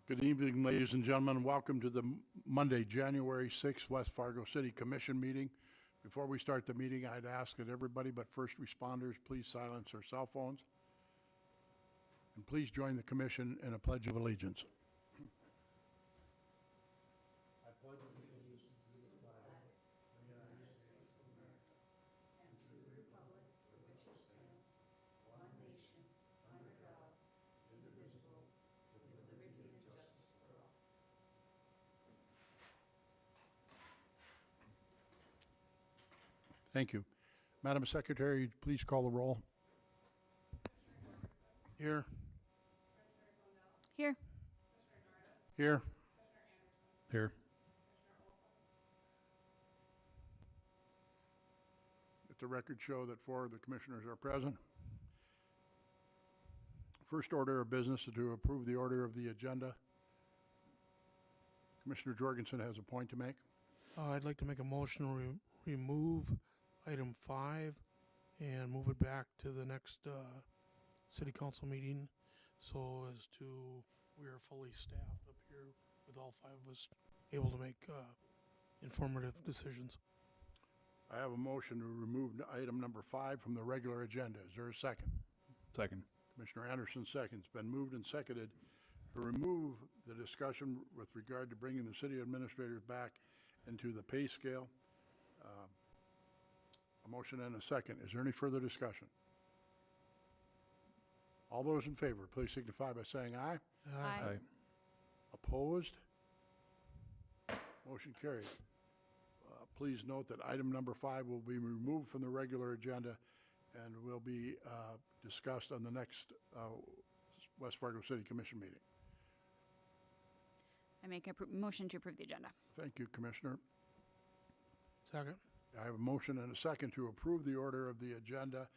Good evening, ladies and gentlemen. Welcome to the Monday, January 6th, West Fargo City Commission meeting. Before we start the meeting, I'd ask that everybody but first responders please silence their cell phones. And please join the commission in a pledge of allegiance. I pledge allegiance to the flag of the United States of America and to the republic for which it stands, one nation, under God, indivisible, with liberty and justice for all. Thank you. Madam Secretary, please call the roll. Here. Here. Here. Here. Let the record show that 4 of the commissioners are present. First order of business is to approve the order of the agenda. Commissioner Jorgensen has a point to make. I'd like to make a motion to remove item 5 and move it back to the next city council meeting so as to, we are fully staffed up here with all 5 of us able to make informative decisions. I have a motion to remove item number 5 from the regular agenda. Is there a second? Second. Commissioner Anderson seconds. Been moved and seconded to remove the discussion with regard to bringing the city administrators back into the pay scale. A motion and a second. Is there any further discussion? All those in favor, please signify by saying aye. Aye. Opposed? Motion carried. Please note that item number 5 will be removed from the regular agenda and will be discussed on the next West Fargo City Commission meeting. I make a motion to approve the agenda. Thank you, Commissioner. Second. I have a motion and a second to approve the order of the agenda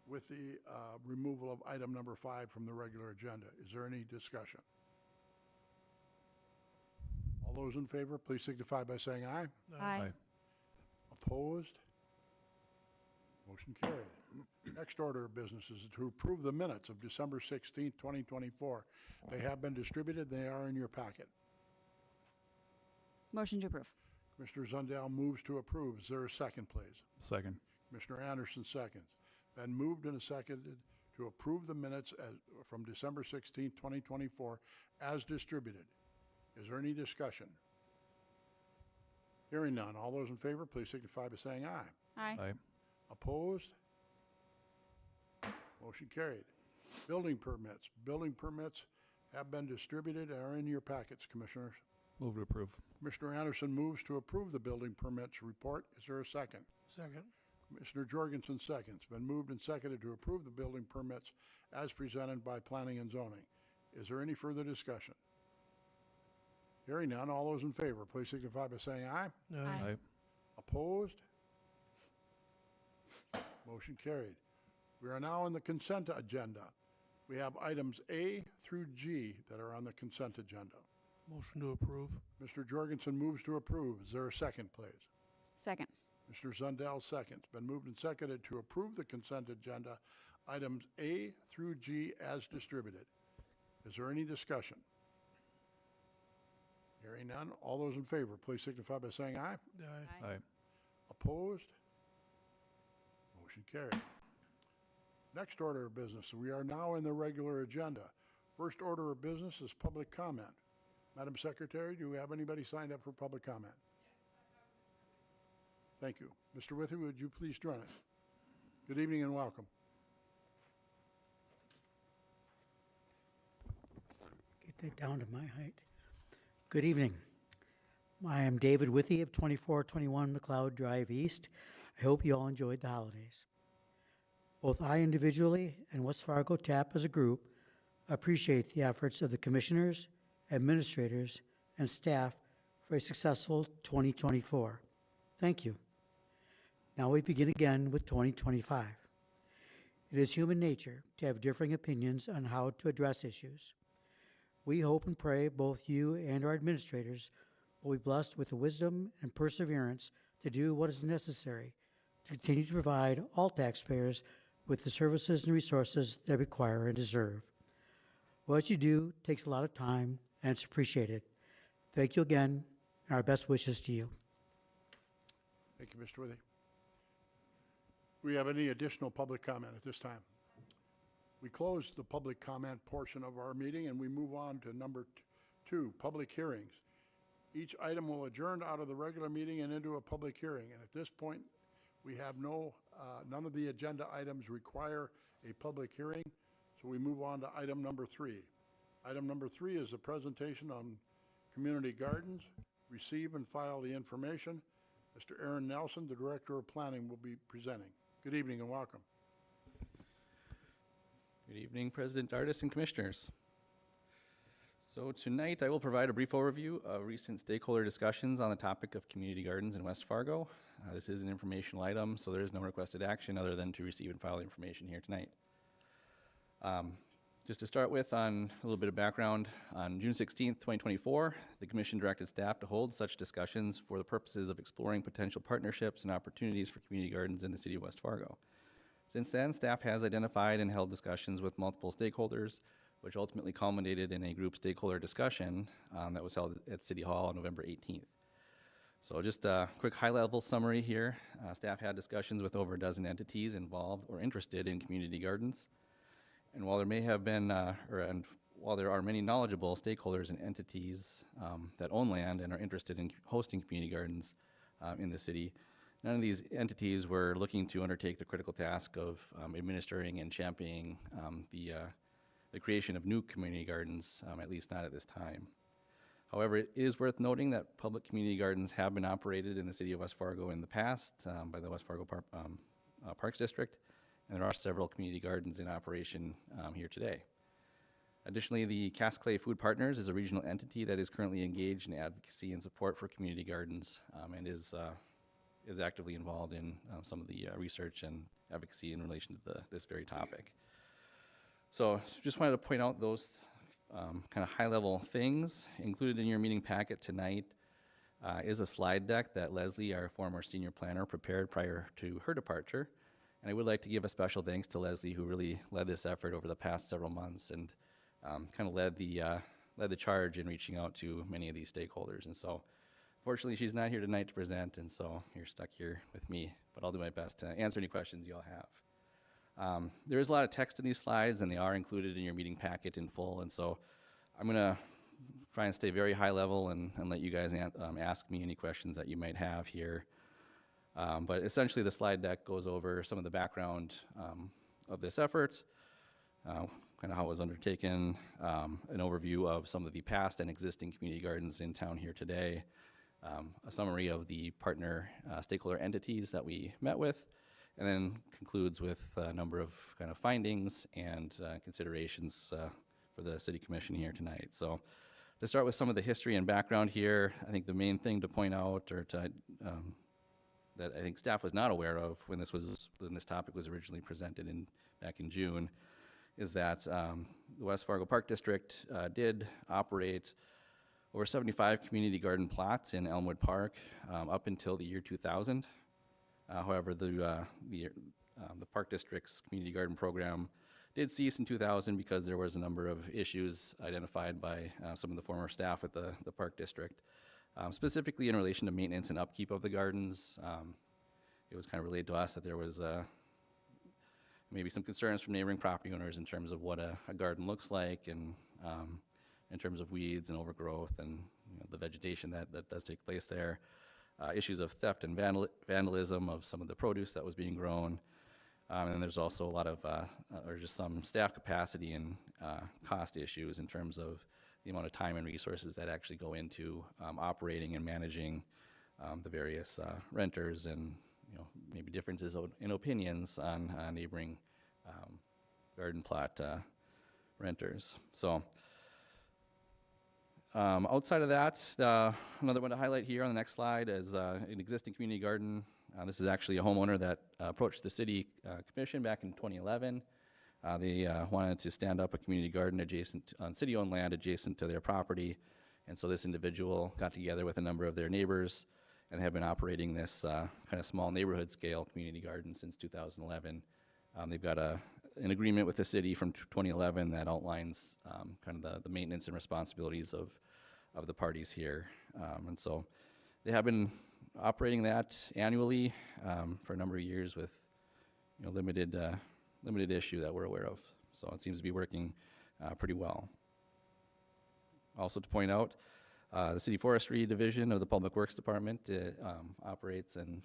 with the removal of item number 5 from the regular agenda. Is there any discussion? All those in favor, please signify by saying aye. Aye. Opposed? Motion carried. Next order of business is to approve the minutes of December 16th, 2024. They have been distributed. They are in your packet. Motion to approve. Commissioner Zundel moves to approve. Is there a second, please? Second. Commissioner Anderson seconds. Been moved and seconded to approve the minutes from December 16th, 2024 as distributed. Is there any discussion? Hearing none. All those in favor, please signify by saying aye. Aye. Opposed? Motion carried. Building permits. Building permits have been distributed and are in your packets, Commissioners. Move to approve. Commissioner Anderson moves to approve the building permits report. Is there a second? Second. Commissioner Jorgensen seconds. Been moved and seconded to approve the building permits as presented by Planning and Zoning. Is there any further discussion? Hearing none. All those in favor, please signify by saying aye. Aye. Opposed? Motion carried. We are now on the consent agenda. We have items A through G that are on the consent agenda. Motion to approve. Mr. Jorgensen moves to approve. Is there a second, please? Second. Mr. Zundel seconds. Been moved and seconded to approve the consent agenda, items A through G as distributed. Is there any discussion? Hearing none. All those in favor, please signify by saying aye. Aye. Aye. Opposed? Motion carried. Next order of business. We are now in the regular agenda. First order of business is public comment. Madam Secretary, do we have anybody signed up for public comment? Thank you. Mr. Withy, would you please join us? Good evening and welcome. Get that down to my height. Good evening. I am David Withy of 2421 McLeod Drive East. I hope you all enjoyed the holidays. Both I individually and West Fargo TAP as a group appreciate the efforts of the commissioners, administrators, and staff for a successful 2024. Thank you. Now we begin again with 2025. It is human nature to have differing opinions on how to address issues. We hope and pray both you and our administrators will be blessed with the wisdom and perseverance to do what is necessary to continue to provide all taxpayers with the services and resources they require and deserve. What you do takes a lot of time and it's appreciated. Thank you again, and our best wishes to you. Thank you, Mr. Withy. Do we have any additional public comment at this time? We close the public comment portion of our meeting and we move on to number 2, public hearings. Each item will adjourn out of the regular meeting and into a public hearing. And at this point, we have none of the agenda items require a public hearing. So we move on to item number 3. Item number 3 is a presentation on community gardens. Receive and file the information. Mr. Aaron Nelson, the Director of Planning, will be presenting. Good evening and welcome. Good evening, President Dardis and Commissioners. So tonight I will provide a brief overview of recent stakeholder discussions on the topic of community gardens in West Fargo. This is an informational item, so there is no requested action other than to receive and file the information here tonight. Just to start with, on a little bit of background, on June 16th, 2024, the Commission directed staff to hold such discussions for the purposes of exploring potential partnerships and opportunities for community gardens in the city of West Fargo. Since then, staff has identified and held discussions with multiple stakeholders, which ultimately culminated in a group stakeholder discussion that was held at City Hall on November 18th. So just a quick high-level summary here. Staff had discussions with over a dozen entities involved or interested in community gardens. And while there may have been, while there are many knowledgeable stakeholders and entities that own land and are interested in hosting community gardens in the city, none of these entities were looking to undertake the critical task of administering and championing the creation of new community gardens, at least not at this time. However, it is worth noting that public community gardens have been operated in the city of West Fargo in the past by the West Fargo Parks District, and there are several community gardens in operation here today. Additionally, the Cass Clay Food Partners is a regional entity that is currently engaged in advocacy and support for community gardens and is actively involved in some of the research and advocacy in relation to this very topic. So just wanted to point out those kind of high-level things. Included in your meeting packet tonight is a slide deck that Leslie, our former senior planner, prepared prior to her departure. And I would like to give a special thanks to Leslie, who really led this effort over the past several months and kind of led the charge in reaching out to many of these stakeholders. And so, fortunately, she's not here tonight to present, and so you're stuck here with me. But I'll do my best to answer any questions you all have. There is a lot of text in these slides, and they are included in your meeting packet in full. And so, I'm going to try and stay very high level and let you guys ask me any questions that you might have here. But essentially, the slide deck goes over some of the background of this effort, kind of how it was undertaken, an overview of some of the past and existing community gardens in town here today, a summary of the partner stakeholder entities that we met with, and then concludes with a number of kind of findings and considerations for the City Commission here tonight. So to start with some of the history and background here, I think the main thing to point out or to that I think staff was not aware of when this topic was originally presented back in June, is that the West Fargo Park District did operate over 75 community garden plots in Elmwood Park up until the year 2000. However, the Park District's community garden program did cease in 2000 because there was a number of issues identified by some of the former staff at the Park District. Specifically in relation to maintenance and upkeep of the gardens. It was kind of relayed to us that there was maybe some concerns from neighboring property owners in terms of what a garden looks like and in terms of weeds and overgrowth and the vegetation that does take place there. Issues of theft and vandalism of some of the produce that was being grown. And there's also a lot of, or just some staff capacity and cost issues in terms of the amount of time and resources that actually go into operating and managing the various renters and maybe differences in opinions on neighboring garden plot renters. So outside of that, another one to highlight here on the next slide is an existing community garden. This is actually a homeowner that approached the City Commission back in 2011. They wanted to stand up a community garden on city-owned land adjacent to their property. And so this individual got together with a number of their neighbors and have been operating this kind of small neighborhood scale community garden since 2011. They've got an agreement with the city from 2011 that outlines kind of the maintenance and responsibilities of the parties here. And so they have been operating that annually for a number of years with limited issue that we're aware of. So it seems to be working pretty well. Also to point out, the City Forestry Division of the Public Works Department operates and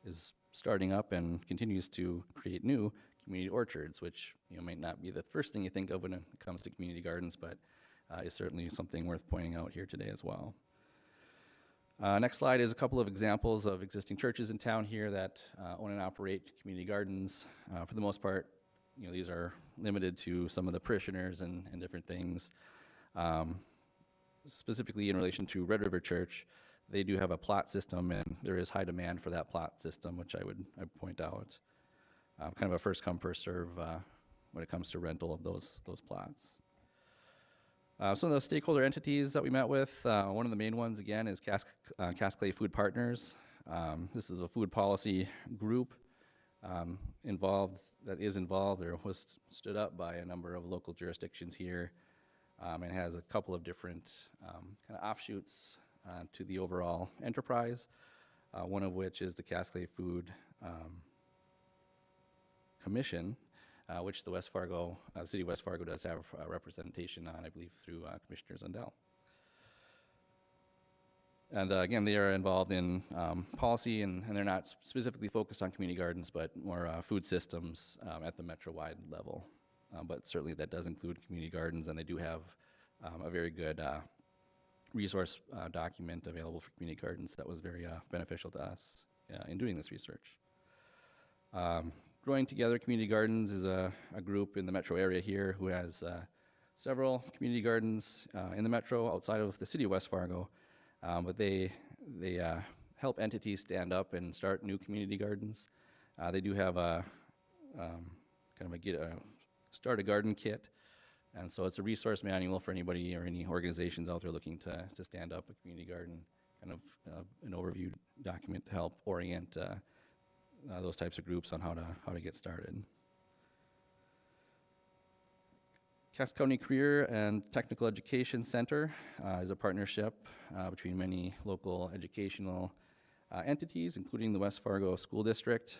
is starting up and continues to create new community orchards, which might not be the first thing you think of when it comes to community gardens, but is certainly something worth pointing out here today as well. Next slide is a couple of examples of existing churches in town here that own and operate community gardens. For the most part, these are limited to some of the parishioners and different things. Specifically in relation to Red River Church, they do have a plot system, and there is high demand for that plot system, which I'd point out. Kind of a first come, first serve when it comes to rental of those plots. Some of those stakeholder entities that we met with, one of the main ones, again, is Cascade Food Partners. This is a food policy group that is involved or was stood up by a number of local jurisdictions here, and has a couple of different kind of offshoots to the overall enterprise, one of which is the Cascade Food Commission, which the City of West Fargo does have representation on, I believe, through Commissioner Zundell. And again, they are involved in policy, and they're not specifically focused on community gardens, but more food systems at the metro-wide level. But certainly that does include community gardens, and they do have a very good resource document available for community gardens that was very beneficial to us in doing this research. Growing Together Community Gardens is a group in the metro area here who has several community gardens in the metro outside of the city of West Fargo, but they help entities stand up and start new community gardens. They do have a start a garden kit, and so it's a resource manual for anybody or any organizations out there looking to stand up a community garden, kind of an overview document to help orient those types of groups on how to get started. Cass County Career and Technical Education Center is a partnership between many local educational entities, including the West Fargo School District.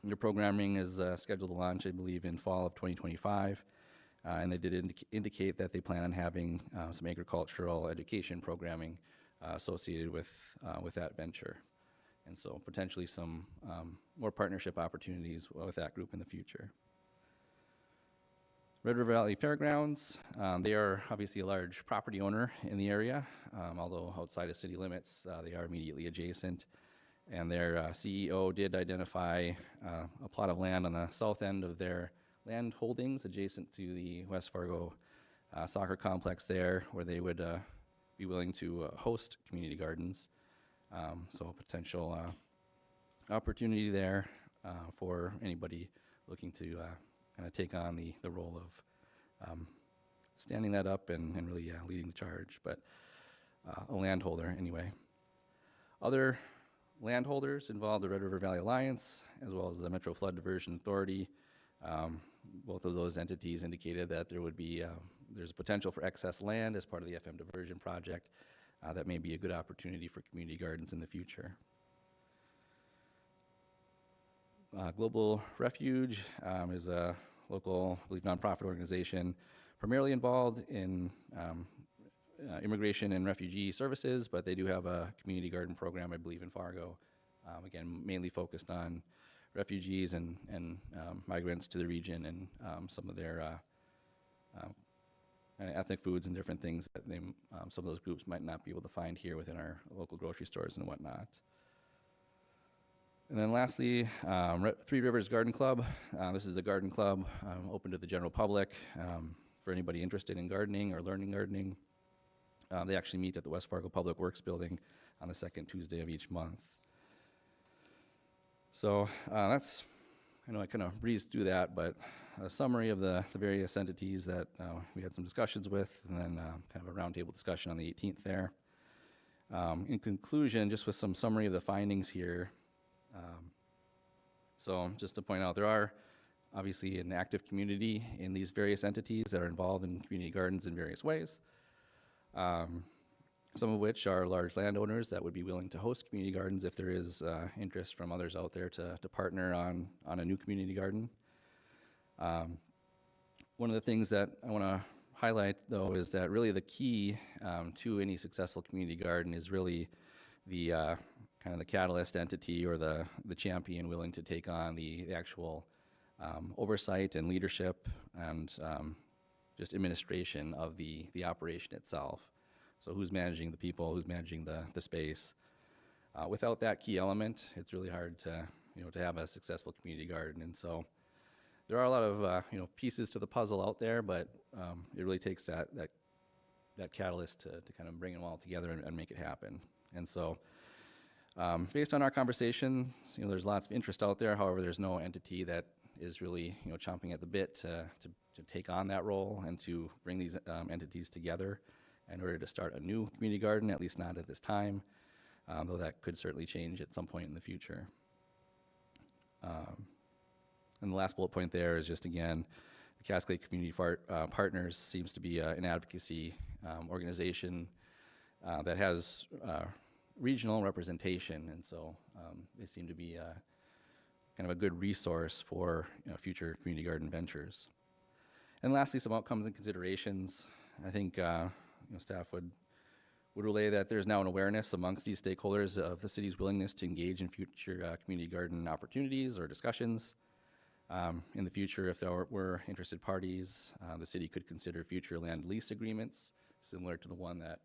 Their programming is scheduled to launch, I believe, in fall of 2025, and they did indicate that they plan on having some agricultural education programming associated with that venture. And so potentially some more partnership opportunities with that group in the future. Red River Valley Fairgrounds, they are obviously a large property owner in the area, although outside of city limits, they are immediately adjacent. And their CEO did identify a plot of land on the south end of their land holdings adjacent to the West Fargo soccer complex there, where they would be willing to host community gardens. So a potential opportunity there for anybody looking to kind of take on the role of standing that up and really leading the charge, but a landholder anyway. Other landholders involved the Red River Valley Alliance, as well as the Metro Flood Diversion Authority. Both of those entities indicated that there's a potential for excess land as part of the FM diversion project. That may be a good opportunity for community gardens in the future. Global Refuge is a local, I believe, nonprofit organization primarily involved in immigration and refugee services, but they do have a community garden program, I believe, in Fargo. Again, mainly focused on refugees and migrants to the region and some of their ethnic foods and different things that some of those groups might not be able to find here within our local grocery stores and whatnot. And then lastly, Three Rivers Garden Club. This is a garden club open to the general public for anybody interested in gardening or learning gardening. They actually meet at the West Fargo Public Works Building on the second Tuesday of each month. So that's, I know I kind of breezed through that, but a summary of the various entities that we had some discussions with, and then kind of a roundtable discussion on the 18th there. In conclusion, just with some summary of the findings here, So just to point out, there are obviously an active community in these various entities that are involved in community gardens in various ways. Some of which are large landowners that would be willing to host community gardens if there is interest from others out there to partner on a new community garden. One of the things that I want to highlight, though, is that really the key to any successful community garden is really the kind of the catalyst entity or the champion willing to take on the actual oversight and leadership and just administration of the operation itself. So who's managing the people, who's managing the space. Without that key element, it's really hard to have a successful community garden. And so there are a lot of pieces to the puzzle out there, but it really takes that catalyst to kind of bring them all together and make it happen. And so based on our conversation, there's lots of interest out there. However, there's no entity that is really chomping at the bit to take on that role and to bring these entities together in order to start a new community garden, at least not at this time, though that could certainly change at some point in the future. And the last bullet point there is just, again, the Cascade Community Partners seems to be an advocacy organization that has regional representation, and so they seem to be kind of a good resource for future community garden ventures. And lastly, some outcomes and considerations. I think staff would relay that there's now an awareness amongst these stakeholders of the city's willingness to engage in future community garden opportunities or discussions. In the future, if there were interested parties, the city could consider future land lease agreements similar to the one that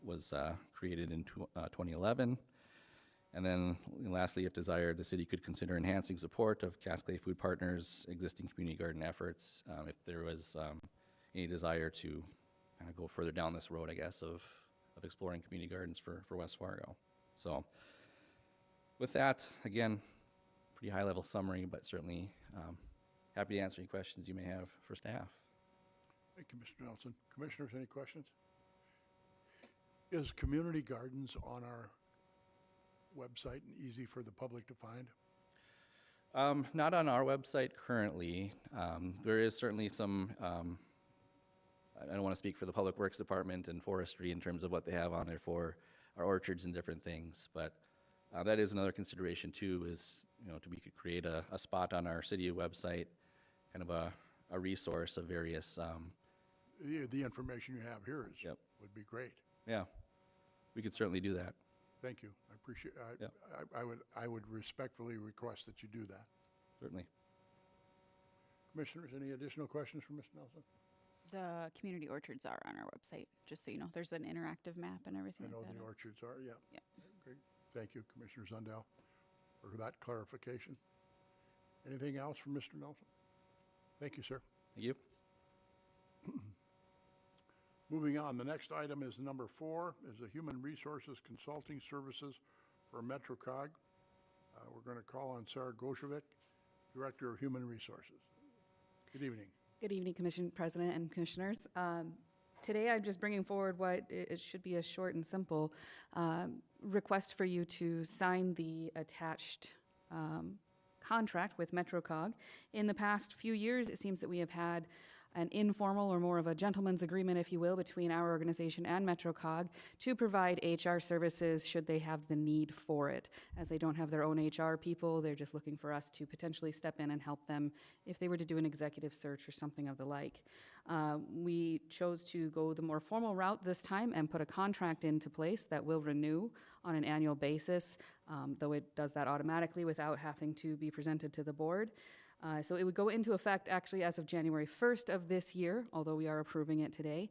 was created in 2011. And then lastly, if desired, the city could consider enhancing support of Cascade Food Partners' existing community garden efforts if there was any desire to kind of go further down this road, I guess, of exploring community gardens for West Fargo. So with that, again, pretty high-level summary, but certainly happy to answer any questions you may have for staff. Thank you, Mr. Nelson. Commissioners, any questions? Is community gardens on our website and easy for the public to find? Not on our website currently. There is certainly some, I don't want to speak for the Public Works Department and Forestry in terms of what they have on there for our orchards and different things, but that is another consideration too, is we could create a spot on our city website, kind of a resource of various. The information you have here Yep. would be great. Yeah, we could certainly do that. Thank you. I appreciate. Yep. I would respectfully request that you do that. Certainly. Commissioners, any additional questions for Mr. Nelson? The community orchards are on our website, just so you know. There's an interactive map and everything I know like that. the orchards are. Yeah. Yeah. Great. Thank you, Commissioner Zundel, for that clarification. Anything else from Mr. Nelson? Thank you, sir. Thank you. Moving on, the next item is number 4, is the Human Resources Consulting Services for MetroCog. We're going to call on Sarah Goshevic, Director of Human Resources. Good evening. Good evening, Commission President and Commissioners. Today I'm just bringing forward what it should be a short and simple request for you to sign the attached contract with MetroCog. In the past few years, it seems that we have had an informal or more of a gentleman's agreement, if you will, between our organization and MetroCog to provide HR services should they have the need for it. As they don't have their own HR people, they're just looking for us to potentially step in and help them if they were to do an executive search or something of the like. We chose to go the more formal route this time and put a contract into place that will renew on an annual basis, though it does that automatically without having to be presented to the board. So it would go into effect actually as of January 1st of this year, although we are approving it today.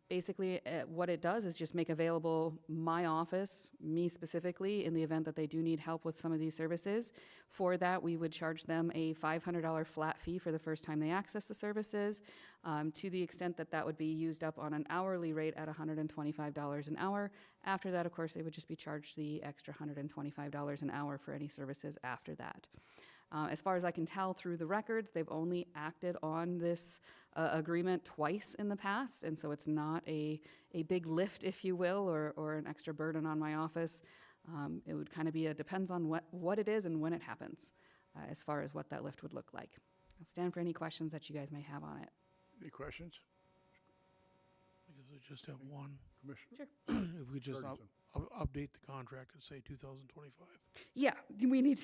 Basically, what it does is just make available my office, me specifically, in the event that they do need help with some of these services. For that, we would charge them a $500 flat fee for the first time they access the services, to the extent that that would be used up on an hourly rate at $125 an hour. After that, of course, they would just be charged the extra $125 an hour for any services after that. As far as I can tell through the records, they've only acted on this agreement twice in the past, and so it's not a big lift, if you will, or an extra burden on my office. It would kind of be depends on what it is and when it happens. as far as what that lift would look like. I'll stand for any questions that you guys may have on it. Any questions, Because I just have one. Commissioner? If we just Jorgensen. update the contract and say 2025. Yeah, we need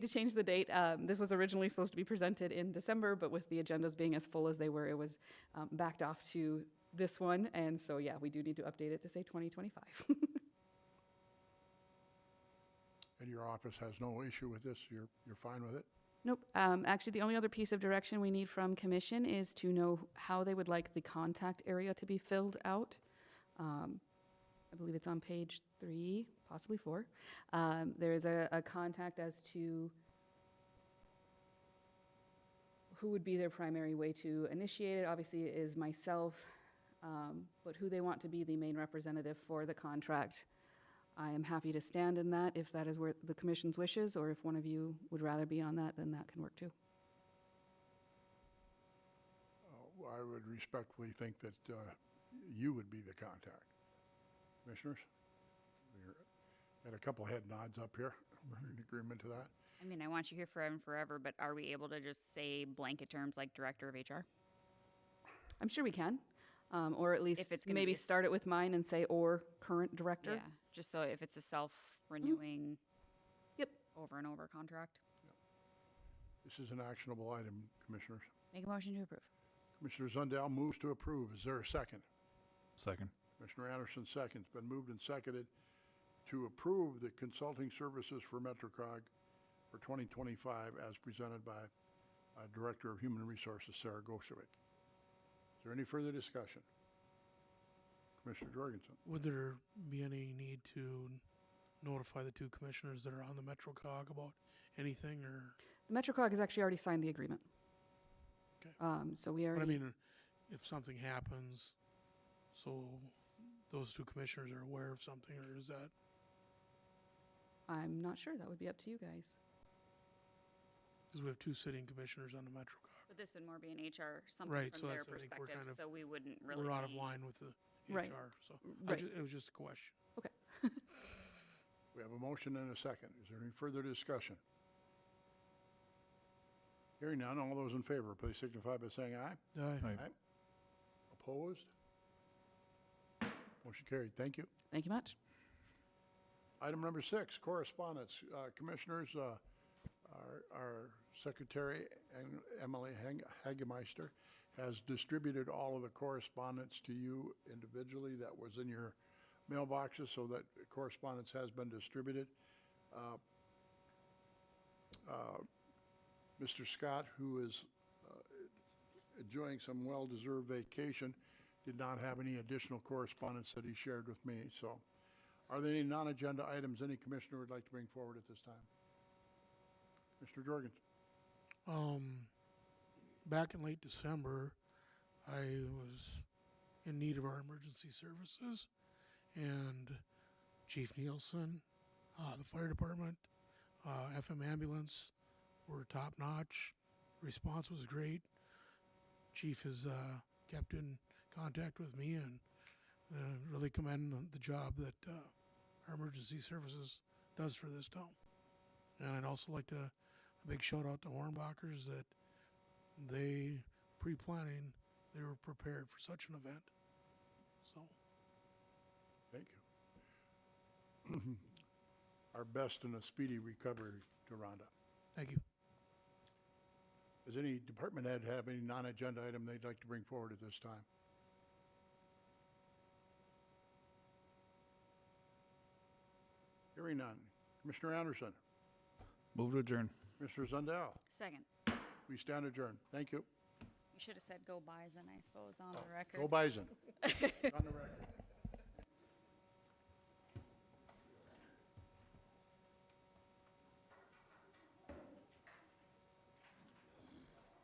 to change the date. This was originally supposed to be presented in December, but with the agendas being as full as they were, it was backed off to this one. And so, yeah, we do need to update it to say 2025. And your office has no issue with this? You're fine with it? Nope. Actually, the only other piece of direction we need from Commission is to know how they would like the contact area to be filled out. I believe it's on page 3, possibly 4. There is a contact as to who would be their primary way to initiate it. Obviously, it is myself, but who they want to be the main representative for the contract. I am happy to stand in that if that is where the Commission's wishes, or if one of you would rather be on that, then that can work too. I would respectfully think that you would be the contact. Commissioners? Got a couple head nods up here. We're in agreement to that. I mean, I want you here forever and forever, but are we able to just say blanket terms like Director of HR? I'm sure we can, or at least it's gonna maybe be a s- start it with mine and say, or current director. Yeah, just so if it's a self-renewing Yep. over and over contract. This is an actionable item, Commissioners. Make a motion to approve. Commissioner Zundell moves to approve. Is there a second? Second. Commissioner Anderson seconds. Been moved and seconded to approve the consulting services for MetroCog for 2025 as presented by Director of Human Resources, Sarah Goshevich. Is there any further discussion? Commissioner Jorgensen. Would there be any need to notify the 2 commissioners that are on the MetroCog about anything, or? The MetroCog has actually already signed the agreement. Okay. So we But I already. mean, if something happens, so those 2 commissioners are aware of something, or is that? I'm not sure. That would be up to you guys. Because we have 2 sitting commissioners on the MetroCog. But this would more be an HR, something Right, from so their that's- I think we're perspective, kind of- so we wouldn't really We're out of be- line with the Right. HR, so Right. it was just a question. Okay. We have a motion and a second. Is there any further discussion? Hearing none, all those in favor, please signify by saying aye. Aye. Aye. Opposed? Motion carried. Thank you. Thank you much. Item number 6, correspondence. Commissioners, our secretary, Emily Hagemeister, has distributed all of the correspondence to you individually that was in your mailboxes, so that correspondence has been distributed. Mr. Scott, who is enjoying some well-deserved vacation, did not have any additional correspondence that he shared with me. So, are there any non-agenda items any commissioner would like to bring forward at this time? Mr. Jorgensen. Back in late December, I was in need of our emergency services, and Chief Nielsen, the fire department, FM ambulance were top notch. Response was great. Chief has kept in contact with me, and really commend the job that our emergency services does for this town. And I'd also like to a big shout out to Hornbachers that they pre-planning, they were prepared for such an event. So Thank you. Our best and a speedy recovery to Rhonda. thank you. Does any department head have any non-agenda item they'd like to bring forward at this time? Hearing none. Commissioner Anderson. Move to adjourn. Mr. Zundell. Second. We stand adjourned. Thank you. You should have said go Bison, I suppose, on the record. Go Bison. On the record.